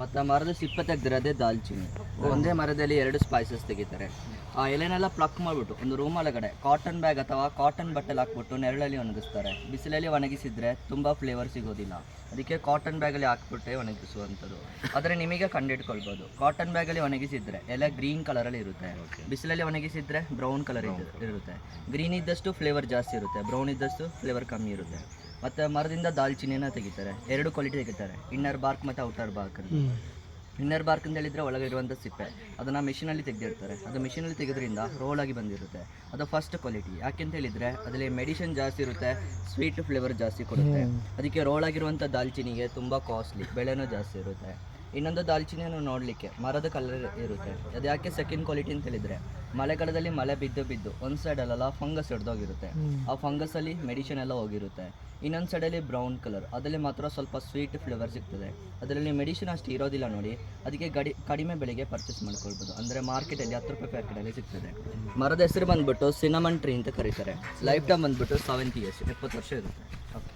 ಮತ್ತು ಮರದ ಸಿಪ್ಪೆ ತೆಗೆದಿರೋದೇ ದಾಲ್ಚಿನ್ನಿ. ಒಂದೇ ಮರದಲ್ಲಿ 2 ಸ್ಪೈಸಸ್ ತೆಗಿತಾರೆ. ಆ ಎಲೆನೆಲ್ಲ ಪ್ಲಕ್ ಮಾಡಿಬಿಟ್ಟು ಒಂದು ರೂಮ್ ಒಳಗಡೆ ಕಾಟನ್ ಬ್ಯಾಗ್ ಅಥವಾ ಕಾಟನ್ ಬಟ್ಟೆಲಿ ಹಾಕ್ಬಿಟ್ಟು ನೆರಳಲ್ಲಿ ಒಣಗಿಸ್ತಾರೆ. ಬಿಸಿಲಲ್ಲಿ ಒಣಗಿಸಿದರೆ ತುಂಬ ಫ್ಲೇವರ್ ಸಿಗೋದಿಲ್ಲ, ಅದಕ್ಕೆ ಕಾಟನ್ ಬ್ಯಾಗಲ್ಲಿ ಹಾಕ್ಬಿಟ್ಟೆ ಒಣಗಿಸುವಂಥದ್ದು. ಆದರೆ ನಿಮಗೆ ಕಂಡಿಡ್ಕೊಳ್ಬೋದು, ಕಾಟನ್ ಬ್ಯಾಗಲ್ಲಿ ಒಣಗಿಸಿದರೆ ಎಲೆ ಗ್ರೀನ್ ಕಲರಲ್ಲಿ ಇರುತ್ತೆ, ಬಿಸಿಲಲ್ಲಿ ಒಣಗಿಸಿದರೆ ಬ್ರೌನ್ ಕಲರ್ ಇರುತ್ತೆ. ಗ್ರೀನ್ ಇದ್ದಷ್ಟು ಫ್ಲೇವರ್ ಜಾಸ್ತಿ ಇರುತ್ತೆ, ಬ್ರೌನ್ ಇದ್ದಷ್ಟು ಫ್ಲೇವರ್ ಕಮ್ಮಿ ಇರುತ್ತೆ. ಮತ್ತು ಮರದಿಂದ ದಾಲ್ಚಿನ್ನಿನ ತೆಗಿತಾರೆ. 2 ಕ್ವಾಲಿಟಿ ತೆಗಿತಾರೆ, ಇನ್ನರ್ ಬಾರ್ಕ್ ಮತ್ತು ಔಟರ್ ಬಾರ್ಕ್ ಅಂತ. ಇನ್ನರ್ ಬಾರ್ಕ್ ಅಂತ ಹೇಳಿದರೆ ಒಳಗೆ ಇರುವಂಥ ಸಿಪ್ಪೆ, ಅದನ್ನು ಮಿಷಿನಲ್ಲಿ ತೆಗೆದಿರ್ತಾರೆ. ಅದು ಮಿಷಿನಲ್ಲಿ ತೆಗೆದ್ರಿಂದ ರೋಲಾಗಿ ಬಂದಿರುತ್ತೆ, ಅದು ಫಸ್ಟ್ ಕ್ವಾಲಿಟಿ. ಯಾಕೆಂತ ಹೇಳಿದರೆ ಅದರಲ್ಲಿ ಮೆಡಿಸಿನ್ ಜಾಸ್ತಿ ಇರುತ್ತೆ, ಸ್ವೀಟ್ ಫ್ಲೇವರ್ ಜಾಸ್ತಿ ಕೊಡುತ್ತೆ. ಅದಕ್ಕೆ ರೋಲಾಗಿರುವಂಥ ದಾಲ್ಚಿನ್ನಿಗೆ ತುಂಬ ಕಾಸ್ಟ್ಲಿ, ಬೆಲೆನೂ ಜಾಸ್ತಿ ಇರುತ್ತೆ. ಇನ್ನೊಂದು ದಾಲ್ಚಿನ್ನಿಯನ್ನು ನೋಡಲಿಕ್ಕೆ ಮರದ ಕಲರ್ ಇರುತ್ತೆ. ಅದು ಯಾಕೆ ಸೆಕೆಂಡ್ ಕ್ವಾಲಿಟಿ ಅಂತ ಹೇಳಿದರೆ, ಮಳೆಗಾಲದಲ್ಲಿ ಮಳೆ ಬಿದ್ದು ಒಂದು ಸೈಡಲ್ಲೆಲ್ಲ ಫಂಗಸ್ ಹಿಡ್ದೋಗಿರುತ್ತೆ, ಆ ಫಂಗಸಲ್ಲಿ ಮೆಡಿಸಿನ್ ಎಲ್ಲ ಹೋಗಿರುತ್ತೆ. ಇನ್ನೊಂದು ಸೈಡಲ್ಲಿ ಬ್ರೌನ್ ಕಲರ್, ಅದರಲ್ಲಿ ಮಾತ್ರ ಸ್ವಲ್ಪ ಸ್ವೀಟ್ ಫ್ಲೇವರ್ ಸಿಗ್ತದೆ, ಅದರಲ್ಲಿ ಮೆಡಿಸಿನ್ ಅಷ್ಟು ಇರೋದಿಲ್ಲ ನೋಡಿ. ಅದಕ್ಕೆ ಕಡಿಮೆ ಬೆಲೆಗೆ ಪರ್ಚೇಸ್ ಮಾಡ್ಕೊಳ್ಬೋದು, ಅಂದರೆ ಮಾರ್ಕೆಟಲ್ಲಿ 10 ರೂಪಾಯಿ ಪ್ಯಾಕೆಟಲ್ಲಿ ಸಿಗ್ತದೆ. ಮರದ ಹೆಸರು ಬಂದುಬಿಟ್ಟು ಸಿನಮನ್ ಟ್ರೀ ಅಂತ ಕರೀತಾರೆ. ಲೈಫ್ ಟೈಮ್ ಬಂದುಬಿಟ್ಟು 70 years, 70 ವರ್ಷ ಇರುತ್ತೆ. ಓಕೆ.